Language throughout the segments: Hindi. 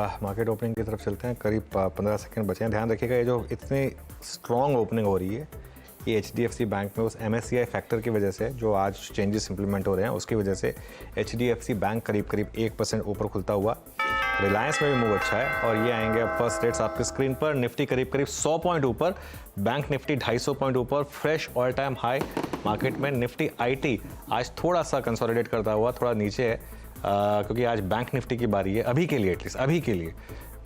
मार्केट ओपनिंग की तरफ चलते हैं। करीब 15 सेकंड बचे हैं। ध्यान रखिएगा, ये जो इतनी स्ट्रॉन्ग ओपनिंग हो रही है ये HDFC बैंक में उस MSCI फैक्टर की वजह से, जो आज चेंजेस इंप्लीमेंट हो रहे हैं उसकी वजह से HDFC बैंक करीब 1% ऊपर खुलता हुआ। रिलायंस में भी मूव अच्छा है और ये आएंगे अब फर्स्ट रेट्स आपके स्क्रीन पर। निफ्टी करीब 100 पॉइंट ऊपर, बैंक निफ्टी 250 पॉइंट ऊपर, fresh all time high market में। निफ्टी IT आज थोड़ा सा कंसोलिडेट करता हुआ थोड़ा नीचे है क्योंकि आज बैंक निफ्टी की बारी है अभी के लिए, एटलीस्ट अभी के लिए।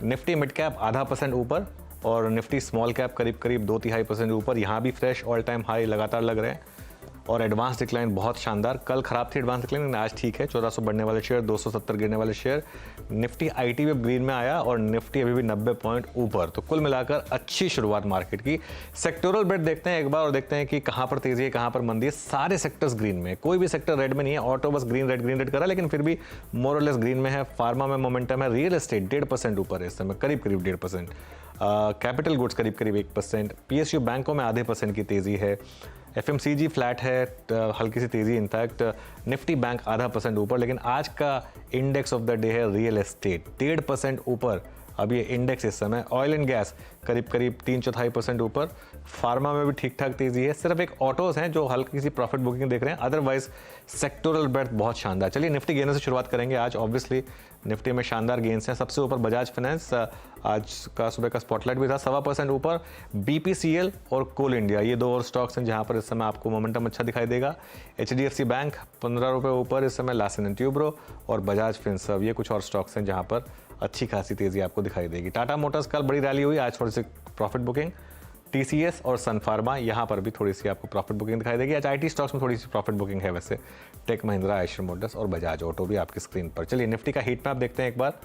निफ्टी मिड कैप 0.5% ऊपर और निफ्टी स्मॉल कैप करीब 2-3% ऊपर। यहाँ भी फ्रेश ऑल टाइम हाई लगातार लग रहे हैं और एडवांस डिक्लाइन बहुत शानदार। कल खराब थी एडवांस डिक्लाइन, लेकिन आज ठीक है। 1400 बढ़ने वाले शेयर, 270 गिरने वाले शेयर। निफ्टी IT भी ग्रीन में आया और निफ्टी अभी भी 90 पॉइंट ऊपर। तो कुल मिलाकर अच्छी शुरुआत मार्केट की। सेक्टोरल बेट देखते हैं एक बार और देखते हैं कि कहाँ पर तेजी है कहाँ पर मंदी है। सारे सेक्टर्स ग्रीन में, कोई भी सेक्टर रेड में नहीं है। ऑटो बस ग्रीन रेड कर रहा है, लेकिन फिर भी मोर और लेस ग्रीन में है। फार्मा में मोमेंटम है। रियल एस्टेट 1.5% ऊपर है इस समय, करीब 1.5%। कैपिटल गुड्स करीब 1%। PSU बैंकों में 0.5% की तेजी है। FMCG फ्लैट है, हल्की सी तेजी। इनफैक्ट निफ्टी बैंक 0.5% ऊपर, लेकिन आज का इंडेक्स ऑफ द डे है रियल एस्टेट 1.5% ऊपर। अब ये इंडेक्स इस समय। ऑयल एंड गैस करीब 3-4% ऊपर। फार्मा में भी ठीक ठाक तेजी है। सिर्फ एक ऑटोज हैं जो हल्की सी प्रॉफिट बुकिंग देख रहे हैं, अदरवाइज सेक्टोरल बेट बहुत शानदार। चलिए निफ्टी गेनर से शुरुआत करेंगे आज। ऑब्वियसली निफ्टी में शानदार गेन्स हैं। सबसे ऊपर बजाज फाइनेंस, आज का सुबह का स्पॉटलाइट भी था 1.25% ऊपर। BPCL और कोल इंडिया, ये दो और स्टॉक्स हैं जहां पर इस समय आपको मोमेंटम अच्छा दिखाई देगा। HDFC बैंक 15 रुपये ऊपर इस समय। लार्सन एंड टुब्रो और बजाज फिनसर्व, ये कुछ और स्टॉक्स हैं जहां पर अच्छी खासी तेजी आपको दिखाई देगी। टाटा मोटर्स कल बड़ी रैली हुई, आज थोड़ी सी प्रॉफिट बुकिंग। TCS और सन फार्मा, यहाँ पर भी थोड़ी सी आपको प्रॉफिट बुकिंग दिखाई देगी। आज IT स्टॉक्स में थोड़ी सी प्रॉफिट बुकिंग है वैसे। टेक महिंद्रा, आयशर मोटर्स और बजाज ऑटो भी आपकी स्क्रीन पर। चलिए निफ्टी का हीट मैप देखते हैं एक बार।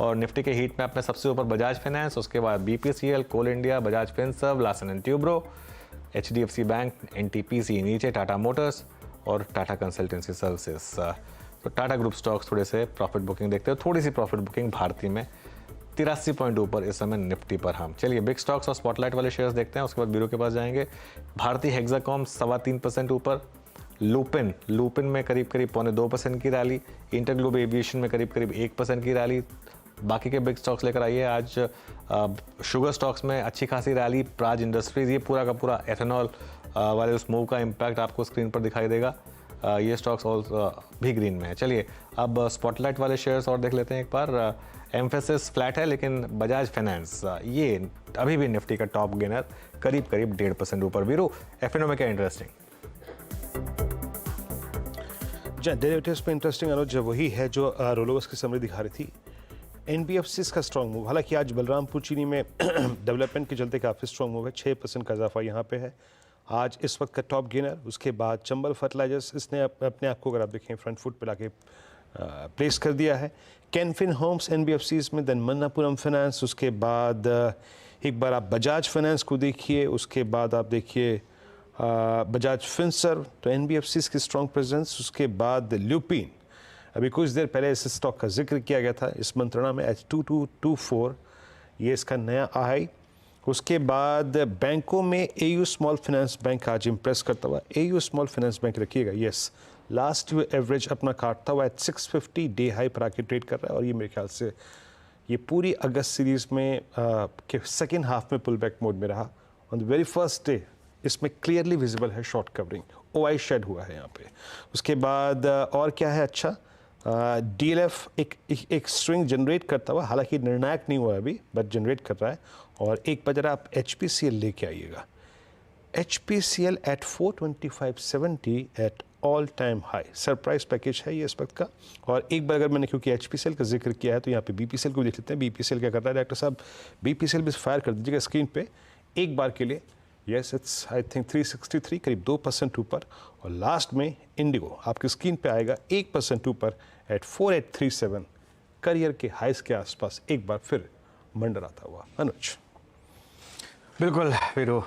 और निफ्टी के हीट मैप में सबसे ऊपर बजाज फाइनेंस, उसके बाद BPCL, Coal India, Bajaj Finserv, Larsen and Toubro, HDFC bank, NTPC नीचे, टाटा मोटर्स और टाटा कंसल्टेंसी सर्विसेज। तो टाटा ग्रुप स्टॉक्स थोड़े से प्रॉफिट बुकिंग देखते हो। थोड़ी सी प्रॉफिट बुकिंग भारती में 83 पॉइंट ऊपर इस समय निफ्टी पर हम। चलिए बिग स्टॉक्स और स्पॉटलाइट वाले शेयर्स देखते हैं, उसके बाद ब्यूरो के पास जाएंगे। भारतीय हेक्साकॉम 3.25% ऊपर। लुपिन में करीब 1.25% की रैली। इंटरग्लोब एविएशन में करीब 1% की रैली। बाकी के बिग स्टॉक्स लेकर आइए आज। शुगर स्टॉक्स में अच्छी खासी रैली। प्राज इंडस्ट्रीज, ये पूरा का पूरा एथेनॉल वाले उस मूव का इम्पैक्ट आपको स्क्रीन पर दिखाई देगा। ये स्टॉक्स भी ग्रीन में है। चलिए अब स्पॉटलाइट वाले शेयर्स और देख लेते हैं एक बार। एम्फेसिस फ्लैट है, लेकिन बजाज फाइनेंस ये अभी भी निफ्टी का टॉप गेनर, करीब 1.5% ऊपर। वीरू, FNO में क्या इंटरेस्टिंग? डेरिवेटिव्स में इंटरेस्टिंग अनुज वही है जो रोलोवर्स की समरी दिखा रही थी। NBFCs का स्ट्रॉन्ग मूव, हालांकि आज बलरामपुर चीनी में डेवलपमेंट के चलते काफ़ी स्ट्रॉन्ग मूव है। 6% का इजाफा यहाँ पे है आज इस वक्त का टॉप गेनर। उसके बाद चंबल फर्टिलाइजर्स, इसने अपने आप को अगर आप देखें फ्रंट फुट पे लाके प्लेस कर दिया है। कैनफिन होम्स NBFCs में, देन मन्नापुरम फाइनेंस, उसके बाद एक बार आप बजाज फाइनेंस को देखिए, उसके बाद आप देखिए बजाज फिनसर्व, तो NBFCs की स्ट्रॉन्ग प्रेजेंस। उसके बाद ल्यूपिन, अभी कुछ देर पहले इस स्टॉक का जिक्र किया गया था इस मंत्रणा में, H2224, ये इसका नया हाई। उसके बाद बैंकों में AU स्मॉल फाइनेंस बैंक आज इंप्रेस करता हुआ। AU स्मॉल फाइनेंस बैंक रखिएगा, यस, लास्ट एवरेज अपना काटता हुआ 650 डे हाई पर आके ट्रेड कर रहा है। और ये मेरे ख्याल से ये पूरी अगस्त सीरीज में के सेकेंड हाफ में पुल बैक मोड में रहा। On the very first day इसमें क्लियरली विजिबल है शॉर्ट कवरिंग, OI शेड हुआ है यहाँ पे। उसके बाद और क्या है अच्छा, DLF एक स्ट्रिंग जनरेट करता हुआ, हालांकि निर्णायक नहीं हुआ अभी, बट जनरेट कर रहा है। और एक बार जरा आप HPCL लेके आइएगा। HPCL at 425.70 at all time high, surprise package है ये इस वक्त का। और एक बार अगर मैंने क्योंकि HPCL का जिक्र किया है तो यहाँ पे BPCL को देख लेते हैं। BPCL क्या कर रहा है डॉक्टर साहब? BPCL भी फायर कर दीजिएगा स्क्रीन पे एक बार के लिए। यस, इट्स आई थिंक 363, करीब 2% ऊपर। और लास्ट में इंडिगो आपकी स्क्रीन पे आएगा 1% ऊपर एट 4837, करियर के हाइस के आसपास एक बार फिर मंडराता हुआ। अनुज, बिल्कुल वीरू,